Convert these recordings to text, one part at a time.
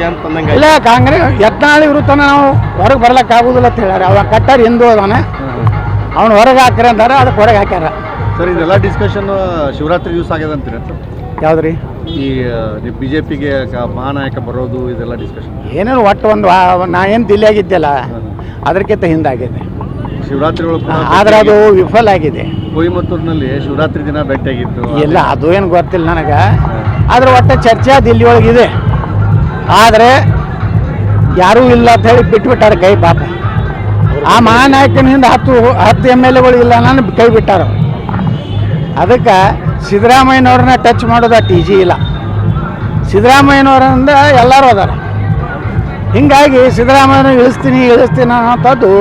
ಅಂತ ಅಂದಂಗೆ ಇಲ್ಲ ಕಾಂಗ್ರೆಸ್ ಯತ್ನಾಳ್ ವಿರುದ್ಧ ನಾವು ಹೊರಗೆ ಬರ್ಲಕ್ಕೆ ಆಗುದಿಲ್ಲ ಅಂತ ಹೇಳ್ಯಾರ. ಅವ ಕಟ್ಟಾರ ಹಿಂದೂ ಅದಾನೆ, ಅವ್ನು ಹೊರಗೆ ಹಾಕ್ರಿ ಅಂತಾರೆ, ಅದಕ್ಕೆ ಹೊರಗೆ ಹಾಕ್ಯಾರ. ಸರ್ ಇದೆಲ್ಲ ಡಿಸ್ಕಷನ್ ಶಿವರಾತ್ರಿ ದಿವಸ ಆಗ್ಯದ ಅಂತೀರ ಯಾವ್ದ್ರಿ ಈ ಬಿಜೆಪಿಗೆ ಮಹಾನಾಯಕ ಬರೋದು ಇದೆಲ್ಲ ಡಿಸ್ಕಷನ್ ಏನೇನು ಒಟ್ಟು ಒಂದು ನಾ ಏನು ದಿಲ್ಲಿಯಾಗಿದ್ದೆಲ್ಲ ಅದಕ್ಕಿಂತ ಹಿಂದಾಗಿದೆ ಶಿವರಾತ್ರಿ ಒಳಗೆ. ಆದ್ರೆ ಅದು ವಿಫಲ ಆಗಿದೆ. ಕೊಯಮತ್ತೂರಿನಲ್ಲಿ ಶಿವರಾತ್ರಿ ದಿನ ಭೇಟಿಯಾಗಿತ್ತು. ಇಲ್ಲ ಅದು ಏನು ಗೊತ್ತಿಲ್ಲ ನನಗೆ, ಆದ್ರೆ ಒಟ್ಟು ಚರ್ಚೆ ದಿಲ್ಲಿ ಒಳಗಿದೆ. ಆದರೆ ಯಾರೂ ಇಲ್ಲ ಅಂತ ಹೇಳಿ ಬಿಟ್ಬಿಟ್ಟಾರೆ ಕೈ ಪಾಪ. ಆ ಮಹಾನಾಯಕನಿಂದ 10 MLAಗಳು ಇಲ್ಲ ನಾನು ಕೈ ಬಿಟ್ಟಾರ. ಅದಕ್ಕೆ ಸಿದ್ದರಾಮಯ್ಯನವ್ರನ್ನ ಟಚ್ ಮಾಡೋದು ಅಷ್ಟು ಈಜಿ ಇಲ್ಲ. ಸಿದ್ದರಾಮಯ್ಯನವರಿಂದ ಎಲ್ಲರೂ ಅದಾರ. ಹೀಗಾಗಿ ಸಿದ್ದರಾಮಯ್ಯನ ಇಳಿಸ್ತೀನಿ ಅನ್ನೋಂಥದ್ದು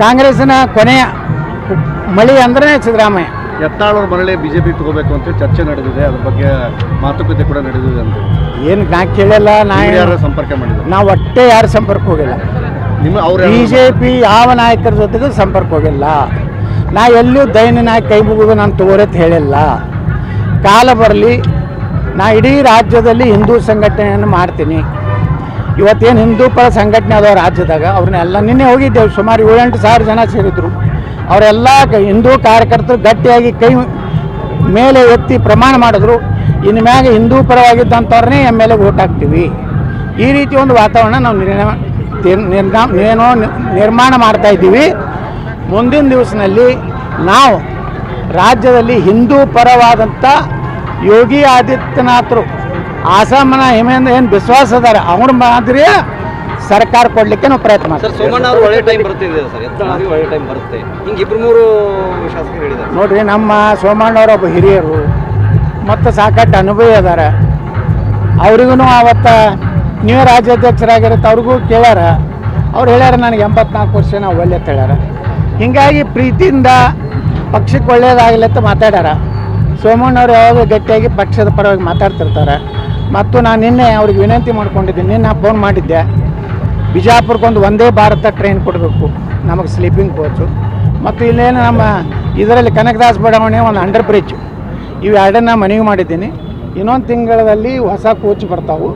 ಕಾಂಗ್ರೆಸ್ಸಿನ ಕೊನೆಯ ಮಳಿ ಅಂದ್ರೆ ಸಿದ್ದರಾಮಯ್ಯ. ಯತ್ನಾಳ್ ಮರಳಿ ಬಿಜೆಪಿ ತಗೋಬೇಕು ಅಂತ ಚರ್ಚೆ ನಡೆದಿದೆ, ಅದ್ರ ಬಗ್ಗೆ ಮಾತುಕತೆ ಕೂಡ ನಡೆದಿದೆ ಅಂತ. ಏನು ನಾ ಕೇಳಿಲ್ಲ, ಯಾರು ಸಂಪರ್ಕ ಮಾಡಿದ್ರು? ನಾವು ಒಟ್ಟೆ ಯಾರು ಸಂಪರ್ಕ ಹೋಗಿಲ್ಲ. ಬಿಜೆಪಿ ಯಾವ ನಾಯಕರ ಜೊತೆಗೂ ಸಂಪರ್ಕ ಹೋಗಿಲ್ಲ. ನಾ ಎಲ್ಲೂ ದೈನ್ಯ ನಾಯಕ ಕೈ ಮುಗಿದು ನಾನು ತಗೋರತ್ ಹೇಳಿಲ್ಲ. ಕಾಲ ಬರಲಿ, ನಾ ಇಡೀ ರಾಜ್ಯದಲ್ಲಿ ಹಿಂದೂ ಸಂಘಟನೆಯನ್ನು ಮಾಡ್ತೀನಿ. ಇವತ್ತೇನು ಹಿಂದೂ ಪರ ಸಂಘಟನೆ ಅದಾವ ರಾಜ್ಯದಾಗ, ಅವ್ರನ್ನೆಲ್ಲ ನಿನ್ನೆ ಹೋಗಿದ್ದೇವೆ. ಸುಮಾರು 7-8 ಸಾವಿರ ಜನ ಸೇರಿದ್ರು. ಅವರೆಲ್ಲ ಹಿಂದೂ ಕಾರ್ಯಕರ್ತರು ಗಟ್ಟಿಯಾಗಿ ಕೈ ಮೇಲೆ ಎತ್ತಿ ಪ್ರಮಾಣ ಮಾಡಿದ್ರು, ಇನ್ನು ಮ್ಯಾಗ ಹಿಂದೂ ಪರವಾಗಿದ್ದಂಥವ್ರನ್ನೇ MLA ವೋಟ್ ಹಾಕ್ತೀವಿ. ಈ ರೀತಿ ಒಂದು ವಾತಾವರಣ ನಾವು ನಿರ್ಮಾಣ ಮಾಡ್ತಾ ಇದ್ದೀವಿ. ಮುಂದಿನ ದಿವಸದಲ್ಲಿ ನಾವು ರಾಜ್ಯದಲ್ಲಿ ಹಿಂದೂ ಪರವಾದಂಥ ಯೋಗಿ ಆದಿತ್ಯನಾಥರು ಆಸಾಮನ ಹಿಮೇಂದ್ರ ಏನು ವಿಶ್ವಾಸ ಅದಾರ ಅವ್ರ ಮಾದರಿ ಸರ್ಕಾರ ಕೊಡಲಿಕ್ಕೆ ನಾವು ಪ್ರಯತ್ನ ಮಾಡ್ತೀವಿ. ಸೋಮಣ್ಣ ಅವರು ಒಳ್ಳೆ ಟೈಮ್ ಬರ್ತಿದೆ ಸರ್, ಯತ್ನಾಳ್ ಒಳ್ಳೆ ಟೈಮ್ ಬರುತ್ತೆ ಹಿಂಗೆ 2-3 ಶಾಸಕರು ಹೇಳಿದ್ದಾರೆ ನೋಡ್ರಿ. ನಮ್ಮ ಸೋಮಣ್ಣವ್ರ ಒಬ್ಬ ಹಿರಿಯರು ಮತ್ತು ಸಾಕಷ್ಟು ಅನುಭವಿ ಅದಾರ. ಅವ್ರಿಗೂ ಅವತ್ತು ನೀವೇ ರಾಜ್ಯಾಧ್ಯಕ್ಷರಾಗಿರುತ್ತೆ, ಅವ್ರಿಗೂ ಕೇಳ್ಯಾರ. ಅವ್ರು ಹೇಳ್ಯಾರ ನನಗೆ 84 ವರ್ಷ ನಾವು ಒಳ್ಳೆ ಅಂತ ಹೇಳ್ಯಾರ. ಹೀಗಾಗಿ ಪ್ರೀತಿಯಿಂದ ಪಕ್ಷಕ್ಕೆ ಒಳ್ಳೇದಾಗಲಿ ಅಂತ ಮಾತಾಡ್ಯಾರ. ಸೋಮಣ್ಣವ್ರು ಯಾವಾಗ ಗಟ್ಟಿಯಾಗಿ ಪಕ್ಷದ ಪರವಾಗಿ ಮಾತಾಡ್ತಿರ್ತಾರೆ. ಮತ್ತು ನಾನು ನಿನ್ನೆ ಅವ್ರಿಗೆ ವಿನಂತಿ ಮಾಡ್ಕೊಂಡಿದ್ದೀನಿ, ನಿನ್ನೆ ಫೋನ್ ಮಾಡಿದ್ದೆ. ಬಿಜಾಪುರಕ್ಕೊಂದು ವಂದೇ ಭಾರತ ಟ್ರೈನ್ ಕೊಡಬೇಕು, ನಮಗೆ ಸ್ಲೀಪಿಂಗ್ ಕೋಚು. ಮತ್ತು ಇಲ್ಲೇನು ನಮ್ಮ ಇದರಲ್ಲಿ ಕನಕದಾಸ್ ಬಡಾವಣೆ ಒಂದು ಅಂಡರ್ ಬ್ರಿಡ್ಜ್, ಇವು ಎರಡನ್ನ ಮನವಿ ಮಾಡಿದ್ದೀನಿ. ಇನ್ನೊಂದು ತಿಂಗಳಲ್ಲಿ ಹೊಸ ಕೋಚ್ ಬರ್ತಾವೆ.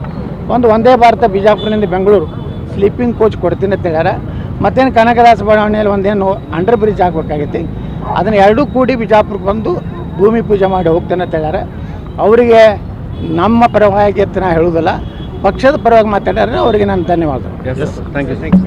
ಒಂದು ವಂದೇ ಭಾರತ ಬಿಜಾಪುರದಿಂದ ಬೆಂಗಳೂರು ಸ್ಲೀಪಿಂಗ್ ಕೋಚ್ ಕೊಡ್ತೀನಿ ಅಂತ ಹೇಳ್ಯಾರ. ಮತ್ತೇನು ಕನಕದಾಸ ಬಡಾವಣೆಯಲ್ಲಿ ಒಂದೇನು ಅಂಡರ್ ಬ್ರಿಡ್ಜ್ ಆಗಬೇಕಾಗೈತಿ, ಅದನ್ನು ಎರಡೂ ಕೂಡಿ ಬಿಜಾಪುರಕ್ಕೆ ಬಂದು ಭೂಮಿ ಪೂಜೆ ಮಾಡಿ ಹೋಗ್ತೇನೆ ಅಂತ ಹೇಳ್ಯಾರ. ಅವರಿಗೆ ನಮ್ಮ ಪರವಾಗಿ ಅಂತ ನಾ ಹೇಳೋದಿಲ್ಲ, ಪಕ್ಷದ ಪರವಾಗಿ ಮಾತಾಡ್ಯಾರ. ಅವರಿಗೆ ನಾನು ಧನ್ಯವಾದ. Thank you.